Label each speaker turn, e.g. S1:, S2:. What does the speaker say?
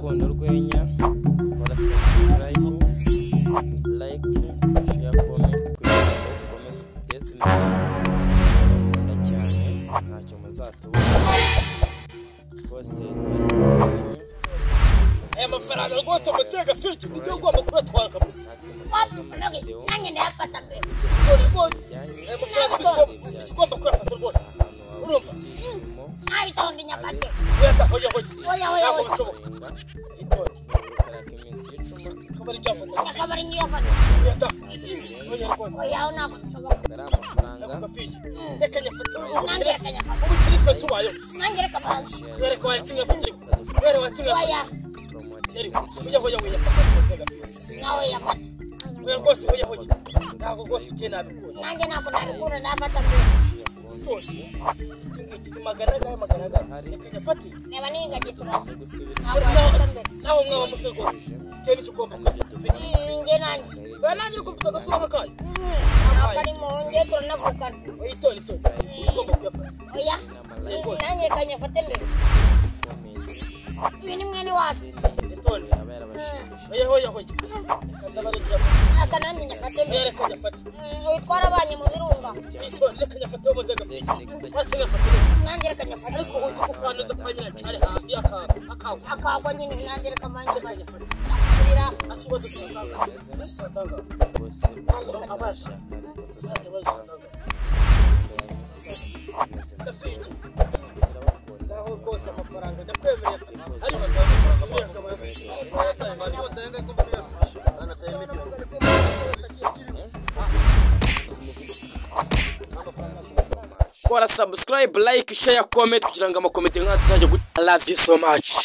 S1: urukundo rwenya kora subscribe like share comment kugira ngo ukomeze uteze imbere abakunda cyane ntacyo muzatubona bose turi kubanye aya mafaranga rwose mutega fiti nicyo ugomba kubatwara kabisa
S2: nanjye ndayafata mbere
S1: rwose
S2: aya mafaranga
S1: ugomba kuyafata rwose urumva
S2: ntabitonde nyafate
S1: yata hoya
S2: itonde
S1: karaka iminsi y'icuma
S2: akabari nyafata
S1: yata hoya rwose
S2: oya ntabwo bishoboka
S1: ari amafaranga
S2: nanjye kanyafata
S1: ubukiri twe tubayo
S2: nanjye reka banze
S1: wereka watinga fatiri wereka watinga
S2: oya
S1: hoya yafata
S2: nawe yafata
S1: wewe rwose hoya ntabwo rwose ugiye nabikunda
S2: nanjye ntabwo nabikunda ndafata mbere
S1: rwose magana reka fatiri
S2: reba n'ingagi turaza
S1: gusubira
S2: ntabwo wafata mbere
S1: naho mwaba musego cyane cyo ugomba kujya
S2: njye nanjye
S1: nanjye uri kuvuga gasura kayo
S2: ntabwo ari mu njye turanavugana
S1: isoni ugomba kuyafata
S2: oya nanjye kanyafate mbere uyu ni mwene wacu
S1: itonde yaba yarabashimishije hoya
S2: aka nanjye nyafate mbere
S1: reka nyafate
S2: uyu twarabanye mu birunga
S1: itonde reka nyafate wo muzega
S2: nanjye reka nyafate
S1: ariko uzi ko kwanuza kwa nyina cyane habi
S2: akagwa nyine nanjye reka manyafate kurira
S1: asuba dusanga bose abashaka tuzajya naho rwose amafaranga ndakwemereye kora subscribe like share comment kugira ngo amakomite nk'atuzajya I love you so much.